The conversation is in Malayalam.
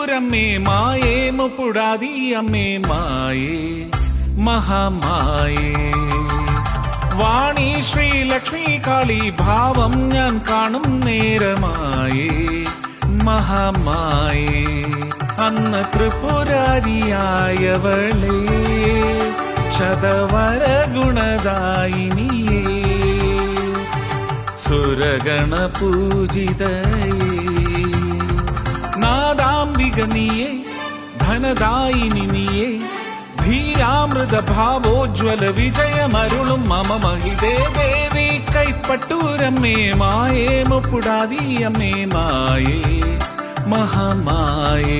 കൈപ്പട്ടൂരമ്മേ മായേ മുപ്പുടാതി അമ്മേ മായേ മഹാമായേ വാണി ശ്രീലക്ഷ്മി കാളി ഭാവം ഞാൻ കാണും നേരമായേ മഹാമായേ അന്ന് ത്രിപുരാരിയായവളേ ശതവര ഗുണദായിനിയേ സുരഗണ പൂജിതയേ നാദാംബിക നീയേ ധനദായിനി നീയേ ധീരാമൃത ഭാവോജ്വല വിജയമരുളും മമ മഹിതേ ദേവി കൈപ്പട്ടൂരമ്മേ മായേ മുപ്പുടാതി അമ്മേ മായേ മഹാമായേ